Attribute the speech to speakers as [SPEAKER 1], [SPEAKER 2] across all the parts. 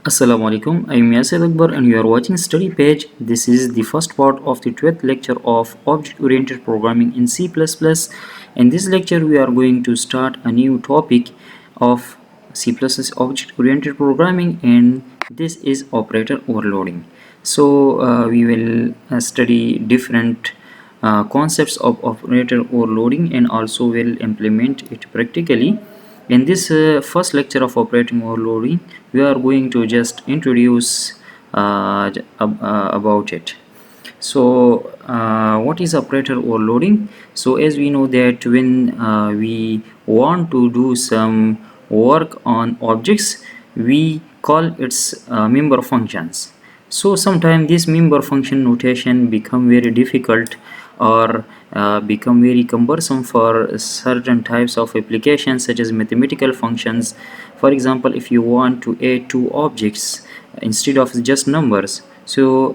[SPEAKER 1] Assalamu alaikum. I am Yasir Akbar and you are watching Study Page. This is the first part of the 12th lecture of Object Oriented Programming in C++. In this lecture we are going to start a new topic of C++ Object Oriented Programming, and this is operator overloading. So we will study different concepts of operator overloading and also will implement it practically. In this first lecture of operating overloading, we are going to just introduce about it. So what is operator overloading? So as we know that when we want to do some work on objects, we call its member functions. So sometimes this member function notation become very difficult or become very cumbersome for certain types of applications such as mathematical functions. For example, if you want to add two objects instead of just numbers, so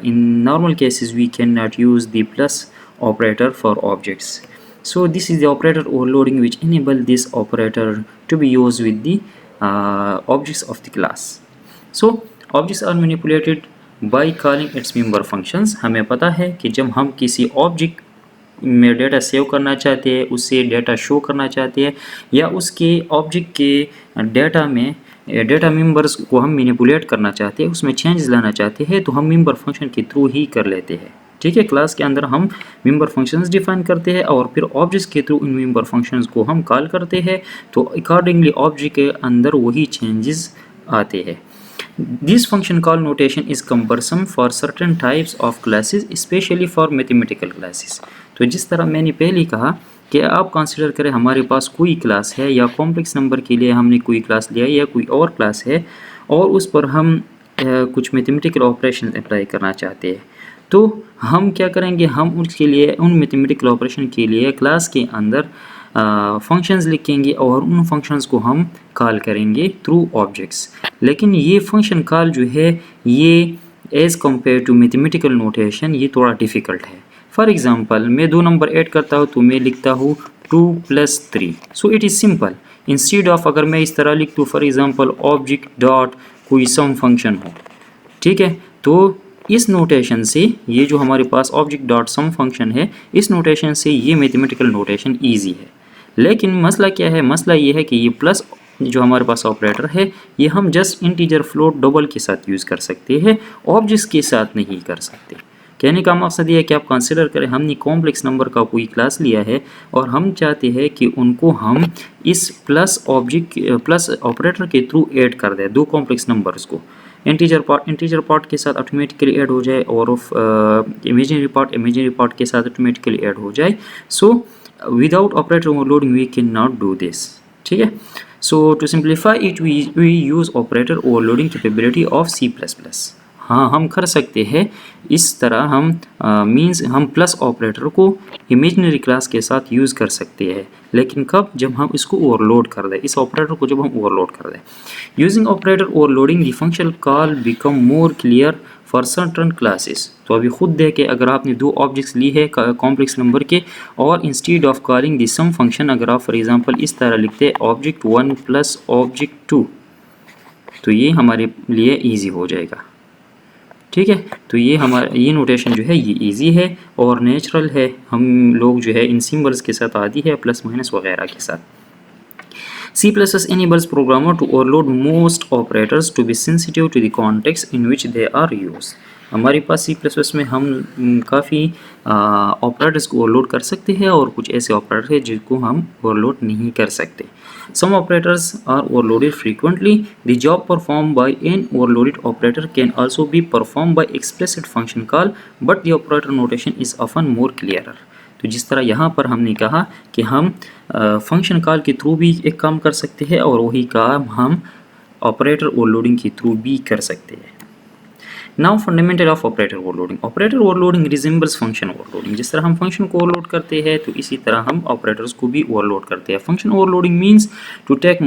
[SPEAKER 1] in normal cases we cannot use the plus operator for objects. So this is the operator overloading which enable this operator to be used with the objects of the class. So objects are manipulated by calling its member functions. हमें पता है कि जब हम किसी object में data save करना चाहते हैं, उससे डेटा शो करना चाहते हैं, या उसके ऑब्जेक्ट के डेटा में डेटा मेंबर्स को हम मैनिपुलेट करना चाहते हैं, उसमें चेंज लाना चाहते हैं, तो हम मेंबर फंक्शन के थ्रू ही कर लेते हैं. ठीक है, क्लास के अंदर हम मेंबर फंक्शंस डिफाइन करते हैं और फिर ऑब्जेक्ट्स के थ्रू इन मेंबर फंक्शंस को हम कॉल करते हैं, तो अकॉर्डिंगली ऑब्जेक्ट के अंदर वही चेंजेस आते हैं. This function call notation is cumbersome for certain types of classes, especially for mathematical classes. तो जिस तरह मैंने पहले कहा कि आप कंसीडर करें हमारे पास कोई क्लास है या कॉम्प्लेक्स नंबर के लिए हमने कोई क्लास लिया या कोई और क्लास है और उस पर हम कुछ मैथमेटिकल ऑपरेशन अप्लाई करना चाहते हैं, तो हम क्या करेंगे, हम उसके लिए उन मैथमेटिकल ऑपरेशन के लिए क्लास के अंदर फंक्शंस लिखेंगे और उन फंक्शंस को हम कॉल करेंगे थ्रू ऑब्जेक्ट्स. लेकिन ये फंक्शन कॉल जो है ये as compare to mathematical notation ये थोड़ा डिफ़िकल्ट है. फॉर एग्जांपल मैं दो नंबर ऐड करता हूँ तो मैं लिखता हूँ 2 + 3. So it is simple. Instead of अगर मैं इस तरह लिख दूँ फॉर एग्जांपल ऑब्जेक्ट डॉट कोई सम फंक्शन हो, ठीक है, तो इस नोटेशन से ये जो हमारे पास ऑब्जेक्ट डॉट सम फंक्शन है, इस नोटेशन से ये मैथमेटिकल नोटेशन ईजी है. लेकिन मसला क्या है, मसला ये है कि ये प्लस जो हमारे पास ऑपरेटर है ये हम जस्ट इंटीजर फ्लोट डबल के साथ यूज़ कर सकते हैं, ऑब्जेक्ट्स के साथ नहीं कर सकते. कहने का मकसद ये है कि आप कंसिडर करें हमने कॉम्प्लेक्स नंबर का कोई क्लास लिया है और हम चाहते हैं कि उनको हम इस प्लस ऑपरेटर के थ्रू ऐड कर दें दो कॉम्प्लेक्स नंबर्स को. इंटीजर पार्ट के साथ ऑटोमेटिकली ऐड हो जाए और इमेजिनरी पार्ट के साथ ऑटोमेटिकली ऐड हो जाए. So without operator overloading we can not do this. ठीक है. So to simplify it we use operator overloading capability of C++. हाँ, हम कर सकते हैं इस तरह. हम मीन्स हम प्लस ऑपरेटर को इमेजिनरी क्लास के साथ यूज़ कर सकते हैं, लेकिन कब, जब हम इसको ओवरलोड कर दें, इस ऑपरेटर को जब हम ओवरलोड कर दें. Using operator overloading the function call become more clear for certain classes. तो अभी खुद देखें, अगर आपने दो ऑब्जेक्ट्स ली है कॉम्प्लेक्स नंबर के और instead of calling the sum function अगर आप फॉर एग्जांपल इस तरह लिखते हैं ऑब्जेक्ट 1 + ऑब्जेक्ट 2, तो ये हमारे लिए ईजी हो जाएगा. ठीक है, तो ये नोटेशन जो है ये इजी है और नेचुरल है. हम लोग जो है इन सिंबल्स के साथ आती है, प्लस माइनस वगैरह के साथ. C++ enables programmer to overload most operators to be sensitive to the context in which they are used. हमारे पास C++ में हम काफ़ी ऑपरेटर्स को ओवरलोड कर सकते हैं और कुछ ऐसे ऑपरेटर हैं जिनको हम ओवरलोड नहीं कर सकते. Some operators are overloaded frequently. The job performed by an overloaded operator can also be performed by explicit function call, but the operator notation is often more clearer. तो जिस तरह यहाँ पर हमने कहा कि हम फंक्शन कॉल के थ्रू भी एक काम कर सकते हैं और वही काम हम ऑपरेटर ओवरलोडिंग के थ्रू भी कर सकते हैं. Now fundamental of operator overloading. Operator overloading resembles function overloading. जिस तरह हम फंक्शन को ओवरलोड करते हैं तो इसी तरह हम ऑपरेटर्स को भी ओवरलोड करते हैं. Function overloading means to take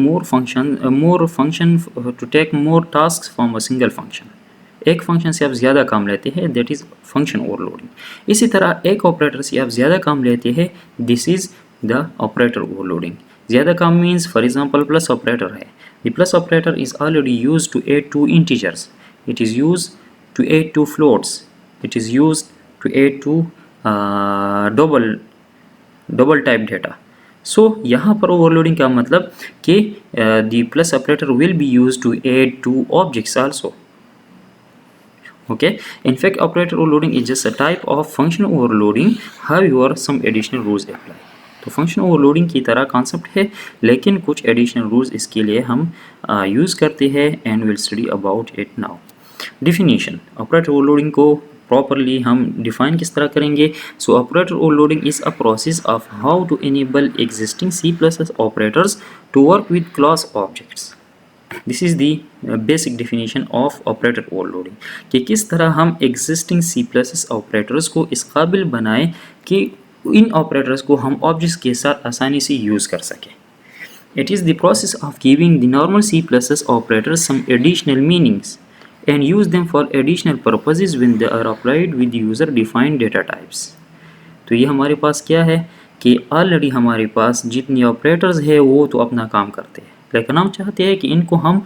[SPEAKER 1] more task from a single function. एक फंक्शन से आप ज़्यादा काम लेते हैं, दैट इज़ फंक्शन ओवरलोडिंग. इसी तरह एक ऑपरेटर से आप ज़्यादा काम लेते हैं, this is the operator overloading. ज़्यादा काम means for example plus operator है, The plus operator is already used to add two integers. It is used to add two floats. It is used to add two double type data. So यहाँ पर overloading का मतलब कि the plus operator will be used to add two objects also. Okay, in fact operator overloading is just a type of function overloading, however some additional rules apply. तो function overloading की तरह concept है, लेकिन कुछ additional rules इसके लिए हम use करते हैं and will study about it now. Definition. Operator overloading को प्रॉपरली हम डिफाइन किस तरह करेंगे. So operator overloading is a process of how to enable existing C++ operators to work with class objects. This is the basic definition of operator overloading, कि किस तरह हम existing C++ operators को इस काबिल बनाएं कि इन ऑपरेटर्स को हम ऑब्जेक्ट्स के साथ आसानी से यूज़ कर सकें. It is the process of giving the normal C++ operators some additional meanings and use them for additional purposes when they are applied with user defined data types. तो ये हमारे पास क्या है कि ऑलरेडी हमारे पास जितनी ऑपरेटर्स है वो तो अपना काम करते हैं, लेकिन हम चाहते हैं कि इनको हम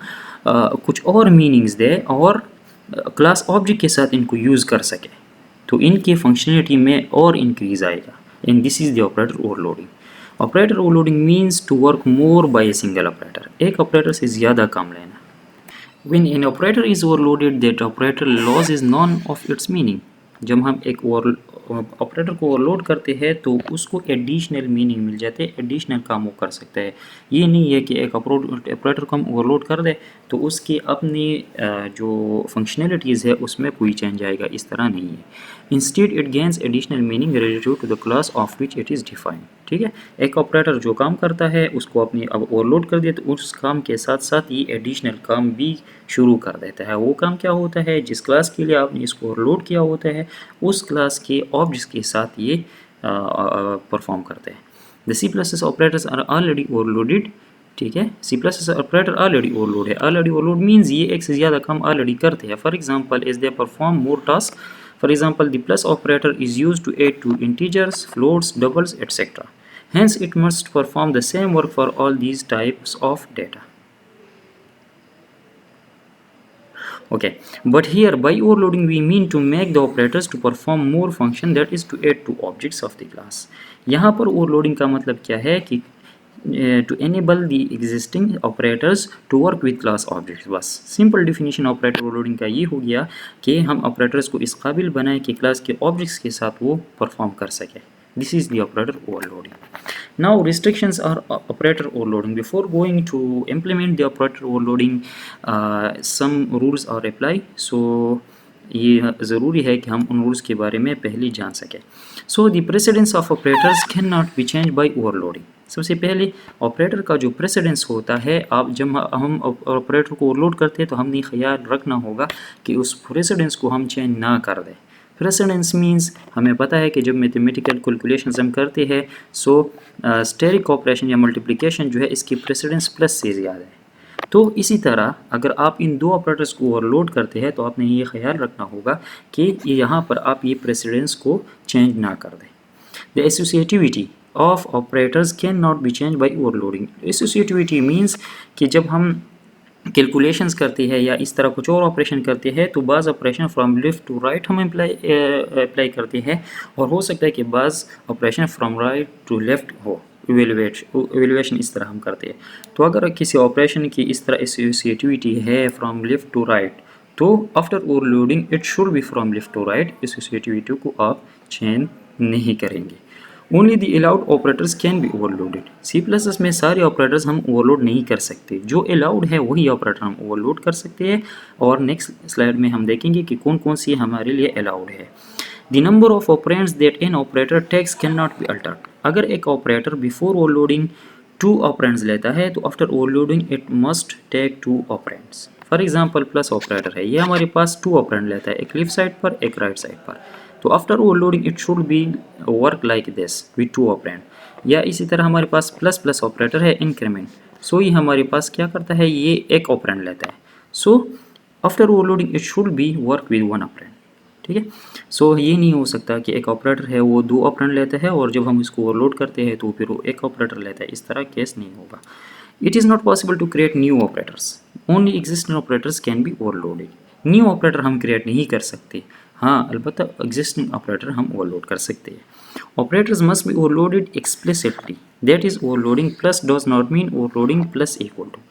[SPEAKER 1] कुछ और मीनिंग्स दें और क्लास ऑब्जेक्ट के साथ इनको यूज़ कर सकें, तो इनके फंक्शनलिटी में और इंक्रीज आएगा. And this is the operator overloading. Operator overloading means to work more by a single operator, एक ऑपरेटर से ज़्यादा काम लेना. When an operator is overloaded, that operator loses none of its meaning. जब हम एक ऑपरेटर को ओवरलोड करते हैं तो उसको एडिशनल मीनिंग मिल जाते हैं, एडिशनल काम वो कर सकता है. ये नहीं है कि एक ऑपरेटर को हम ओवरलोड कर दें तो उसकी अपनी जो फंक्शनलिटीज़ है उसमें कोई चेंज आएगा, इस तरह नहीं है. Instead it gains additional meaning related to the class of which it is defined. ठीक है, एक ऑपरेटर जो काम करता है उसको अपनी अब ओवरलोड कर दिया तो उस काम के साथ साथ ये एडिशनल काम भी शुरू कर देता है. वो काम क्या होता है, जिस क्लास के लिए आपने इसको ओवरलोड किया होता है उस क्लास के ऑब्जेक्ट्स के साथ ये परफॉर्म करते हैं. The C++ operators are already overloaded. ठीक है, C++ ऑपरेटर ऑलरेडी ओवरलोड है. ऑलरेडी ओवरलोड मीन्स ये एक से ज़्यादा काम ऑलरेडी करते हैं. For example is they perform more task. For example the plus operator is used to add two integers, floats, doubles etcetera. Hence, it must perform the same work for all these types of data. Okay, but here by overloading we mean to make the operators to perform more function, that is to add to objects of the class. यहाँ पर overloading का मतलब क्या है कि to enable the existing operators to work with class objects. बस simple definition operator overloading का ये हो गया कि हम ऑपरेटर्स को इस काबिल बनाएं कि क्लास के ऑब्जेक्ट्स के साथ वो परफॉर्म कर सके. This is the operator overloading. Now restrictions are operator overloading. Before going to implement the operator overloading, some rules are apply. So ये ज़रूरी है कि हम उन रूल्स के बारे में पहले जान सकें. So the precedence of operators cannot be changed by overloading. सबसे पहले ऑपरेटर का जो प्रेसिडेंस होता है, आप जब हम ऑपरेटर को ओवरलोड करते हैं तो हमने ख्याल रखना होगा कि उस प्रेसिडेंस को हम चेंज ना कर दें. प्रेसिडेंस मीन्स हमें पता है कि जब मैथमेटिकल कैलकुलेशंस हम करते हैं सो स्टेरिक ऑपरेशन या मल्टीप्लिकेशन जो है इसकी प्रेसिडेंस प्लस से ज़्यादा है. तो इसी तरह अगर आप इन दो ऑपरेटर्स को ओवरलोड करते हैं तो आपने ये ख्याल रखना होगा कि यहाँ पर आप ये प्रेसिडेंस को चेंज ना कर दें. The associativity of operators can not B change by overloading. Associativity means कि जब हम कैलकुलेशंस करते हैं या इस तरह कुछ और ऑपरेशन करते हैं तो बाज़ operation from left to right हम अप्लाई करते हैं और हो सकता है कि बाज़ operation from right to left हो. इवेल्युएशन इस तरह हम करते हैं. तो अगर किसी ऑपरेशन की इस तरह एसोसिएटिविटी है फ्रॉम लेफ़्ट टू राइट तो after overloading it should be from left to right. Associativity को आप चेंज नहीं करेंगे. Only the allowed operators can be overloaded. C++ में सारे ऑपरेटर्स हम ओवरलोड नहीं कर सकते, जो अलाउड है वही ऑपरेटर हम ओवरलोड कर सकते हैं. और नेक्स्ट स्लाइड में हम देखेंगे कि कौन कौन सी हमारे लिए अलाउड है. The number of operands that an operator takes can not be altered. अगर एक ऑपरेटर बिफोर ओवरलोडिंग 2 ऑपरेंड्स लेता है तो after overloading it must take 2 operands. For example plus operator है, ये हमारे पास 2 ऑपरेंड लेता है, एक लेफ्ट साइड पर एक राइट साइड पर. तो after overloading it should B work like this with 2 operand. या इसी तरह हमारे पास प्लस प्लस ऑपरेटर है इंक्रीमेंट. सो ये हमारे पास क्या करता है, ये एक ऑपरेंड लेता है. So after overloading it should B work with 1 operand. ठीक है. सो ये नहीं हो सकता कि एक ऑपरेटर है वो 2 ऑपरेंड लेता है और जब हम इसको ओवरलोड करते हैं तो फिर वो एक ऑपरेटर लेता है, इस तरह केस नहीं होगा. It is not possible to create new operators. Only existing operators can be overloaded. New operator हम क्रिएट नहीं कर सकते, हाँ अलबत्ता एग्जिस्टिंग ऑपरेटर हम ओवरलोड कर सकते हैं। Operators must be overloaded explicitly, that is overloading plus does not mean overloading plus equal to.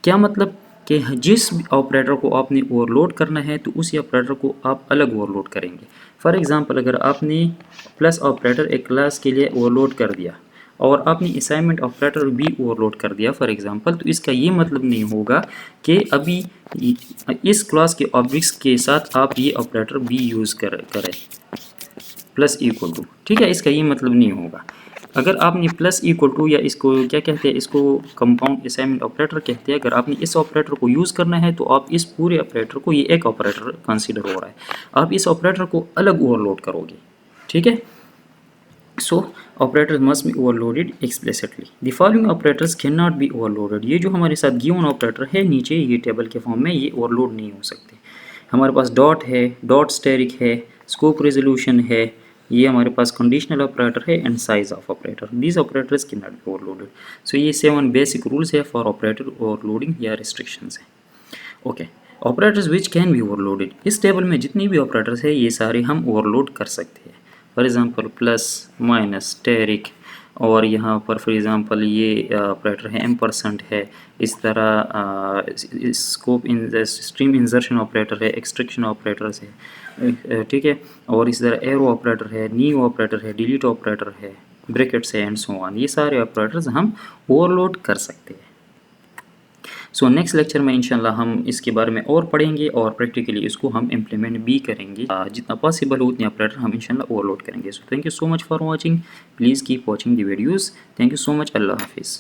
[SPEAKER 1] क्या मतलब कि जिस ऑपरेटर को आपने ओवरलोड करना है तो उसी ऑपरेटर को आप अलग ओवरलोड करेंगे। फॉर एग्जांपल अगर आपने प्लस ऑपरेटर एक क्लास के लिए ओवरलोड कर दिया और आपने असाइनमेंट ऑपरेटर भी ओवरलोड कर दिया फॉर एग्जांपल, तो इसका ये मतलब नहीं होगा कि अभी इस क्लास के ऑब्जेक्ट्स के साथ आप ये ऑपरेटर भी यूज़ करें प्लस इक्वल टू, ठीक है, इसका ये मतलब नहीं होगा। अगर आपने प्लस इक्वल टू या इसको क्या कहते हैं, इसको कंपाउंड असाइनमेंट ऑपरेटर कहते हैं, अगर आपने इस ऑपरेटर को यूज़ करना है तो आप इस पूरे ऑपरेटर को, ये एक ऑपरेटर कंसीडर हो रहा है, आप इस ऑपरेटर को अलग ओवरलोड करोगे, ठीक है। So operators must be overloaded explicitly. The following operators cannot be overloaded. ये जो हमारे साथ given ऑपरेटर है नीचे ये टेबल के फॉर्म में, ये ओवरलोड नहीं हो सकते। हमारे पास डॉट है, डॉट स्टेरिक है, स्कोप रेजोल्यूशन है, ये हमारे पास कंडीशनल ऑपरेटर है and size of operator. These operators can not be overloaded. So ये 7 बेसिक रूल्स है फॉर ऑपरेटर ओवरलोडिंग या रिस्ट्रिक्शंस है। Okay, operators which can be overloaded, इस टेबल में जितनी भी ऑपरेटर्स है ये सारे हम ओवरलोड कर सकते हैं। For example plus, minus, asterisk, और यहाँ पर फॉर एग्जांपल ये ऑपरेटर है एम्परसेंट है, इस तरह scope in stream insertion operator है, एक्सट्रैक्शन ऑपरेटर्स है, ठीक है, और इस तरह एरो ऑपरेटर है, न्यू ऑपरेटर है, डिलीट ऑपरेटर है, ब्रैकेट्स है एंड सो ऑन। ये सारे ऑपरेटर्स हम ओवरलोड कर सकते हैं। सो नेक्स्ट लेक्चर में इंशाल्लाह हम इसके बारे में और पढ़ेंगे और प्रैक्टिकली इसको हम इम्प्लीमेंट भी करेंगे। जितना पॉसिबल हो उतने ऑपरेटर हम इंशाल्लाह ओवरलोड करेंगे। So thank you so much for watching, please keep watching the videos. Thank you so much, अल्लाह हाफिज़।